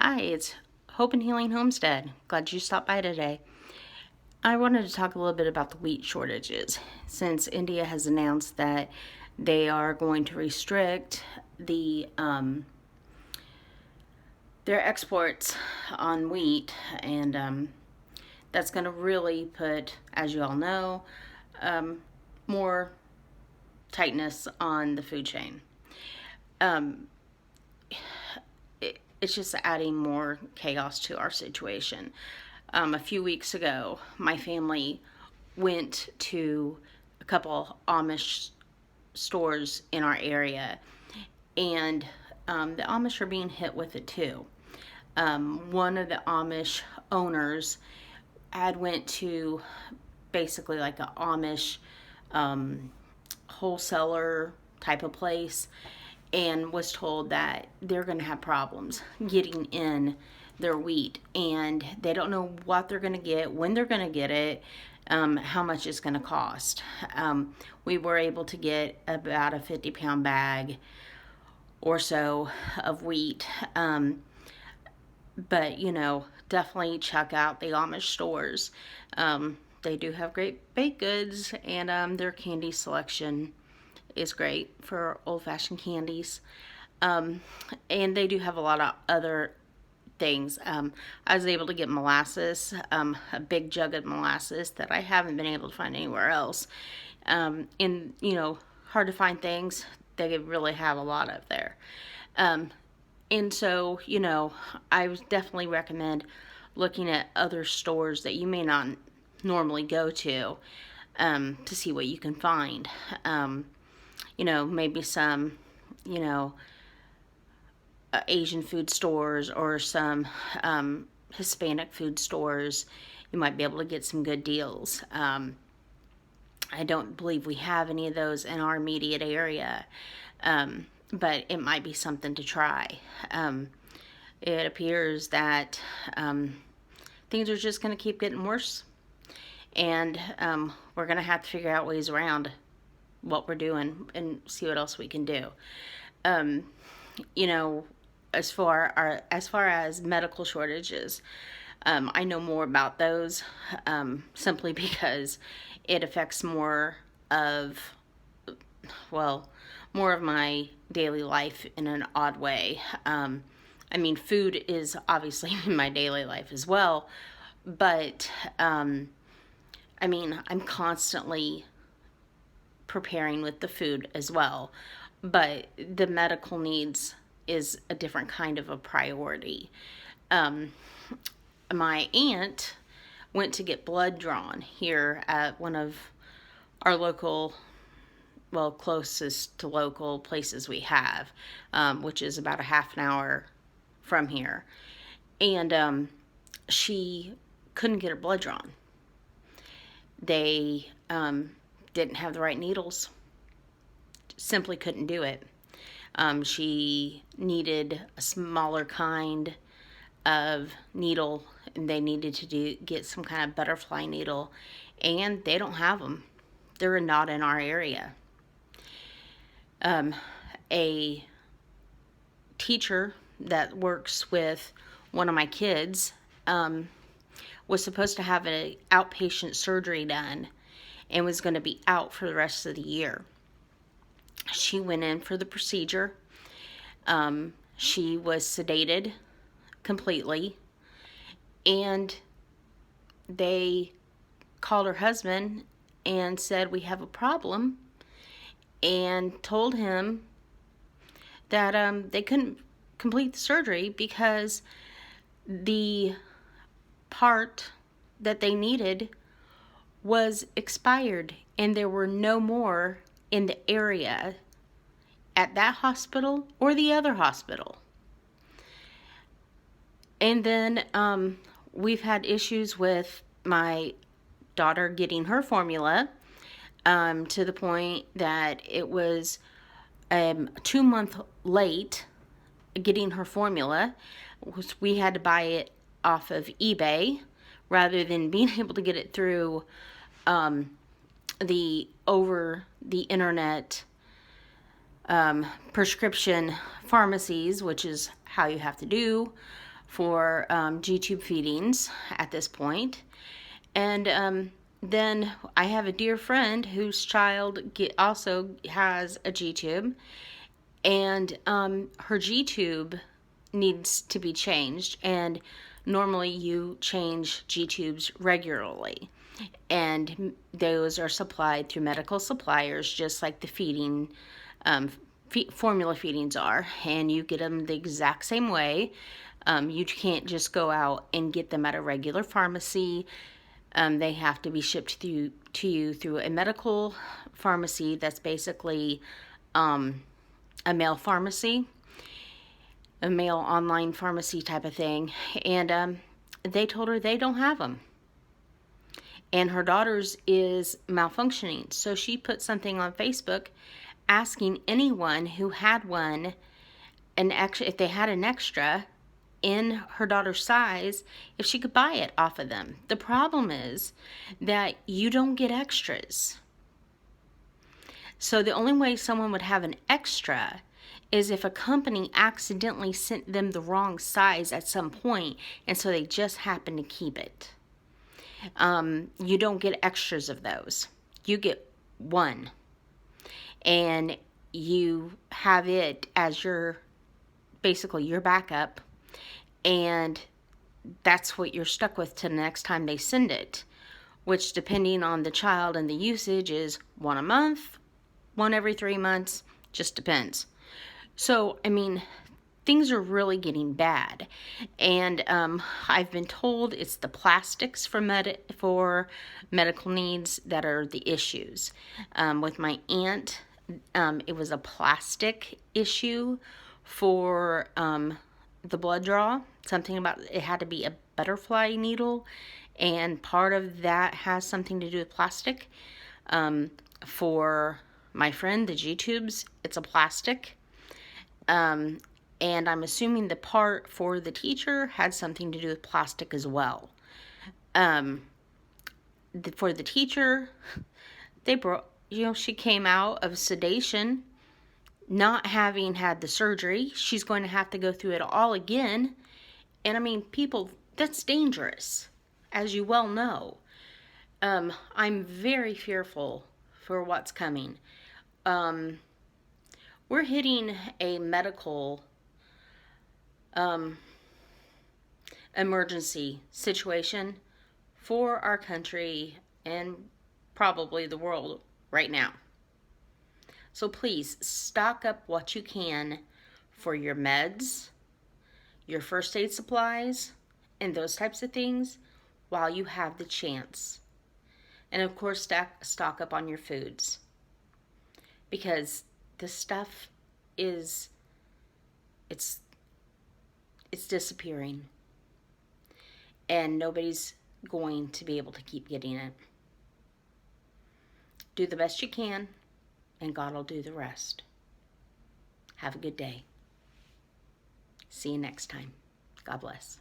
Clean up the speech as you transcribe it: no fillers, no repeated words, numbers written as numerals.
Hi, it's Hope and Healing Homestead. Glad you stopped by today. I wanted to talk a little bit about the wheat shortages since India has announced that they are going to restrict their exports on wheat, and that's going to really put, as you all know, more tightness on the food chain. Um, it's just adding more chaos to our situation. A few weeks ago, my family went to a couple Amish stores in our area, and the Amish are being hit with it too. One of the Amish owners had went to basically like a Amish wholesaler type of place and was told that they're going to have problems getting in their wheat, and they don't know what they're going to get, when they're going to get it, how much it's going to cost. We were able to get about a 50-pound bag or so of wheat, but definitely check out the Amish stores. They do have great baked goods, and their candy selection is great for old-fashioned candies. And they do have a lot of other things. I was able to get molasses, a big jug of molasses that I haven't been able to find anywhere else. And, hard to find things, they really have a lot of there. And so, I would definitely recommend looking at other stores that you may not normally go to see what you can find. Maybe some, Asian food stores or some Hispanic food stores. You might be able to get some good deals. I don't believe we have any of those in our immediate area, but it might be something to try. It appears that things are just going to keep getting worse, and we're going to have to figure out ways around what we're doing and see what else we can do. As far as medical shortages, I know more about those simply because it affects more of my daily life in an odd way. Food is obviously in my daily life as well, but I'm constantly preparing with the food as well, but the medical needs is a different kind of a priority. My aunt went to get blood drawn here at one of our closest to local places we have, which is about a half an hour from here. And she couldn't get her blood drawn. They didn't have the right needles. Simply couldn't do it. She needed a smaller kind of needle, and they needed to get some kind of butterfly needle, and they don't have them. They're not in our area. A teacher that works with one of my kids was supposed to have an outpatient surgery done and was going to be out for the rest of the year. She went in for the procedure. She was sedated completely, and they called her husband and said, "We have a problem," and told him that they couldn't complete the surgery because the part that they needed was expired, and there were no more in the area at that hospital or the other hospital. And then we've had issues with my daughter getting her formula to the point that it was 2 months late getting her formula. We had to buy it off of eBay rather than being able to get it through over the internet prescription pharmacies, which is how you have to do for G-tube feedings at this point. And then I have a dear friend whose child also has a G-tube, and her G-tube needs to be changed, and normally you change G-tubes regularly, and those are supplied through medical suppliers, just like the feeding formula feedings are, and you get them the exact same way. You can't just go out and get them at a regular pharmacy. They have to be shipped to you through a medical pharmacy that's basically a mail pharmacy, a mail online pharmacy type of thing. And they told her they don't have them. And her daughter's is malfunctioning. So she put something on Facebook asking anyone who had one, if they had an extra in her daughter's size, if she could buy it off of them. The problem is that you don't get extras. So the only way someone would have an extra is if a company accidentally sent them the wrong size at some point, and so they just happen to keep it. You don't get extras of those. You get one, and you have it as basically your backup, and that's what you're stuck with till the next time they send it, which, depending on the child and the usage, is one a month, one every 3 months, just depends. So, I mean, things are really getting bad, and I've been told it's the plastics for medical needs that are the issues. With my aunt, it was a plastic issue for the blood draw. Something about it had to be a butterfly needle, and part of that has something to do with plastic. For my friend, the G-tubes, it's a plastic. And I'm assuming the part for the teacher had something to do with plastic as well. For the teacher, she came out of sedation, not having had the surgery. She's going to have to go through it all again. And I mean, people, that's dangerous, as you well know. I'm very fearful for what's coming. We're hitting a medical emergency situation for our country and probably the world right now. So please stock up what you can for your meds, your first aid supplies, and those types of things while you have the chance. And of course, stock up on your foods, because this stuff it's disappearing, and nobody's going to be able to keep getting it. Do the best you can, and God will do the rest. Have a good day. See you next time. God bless.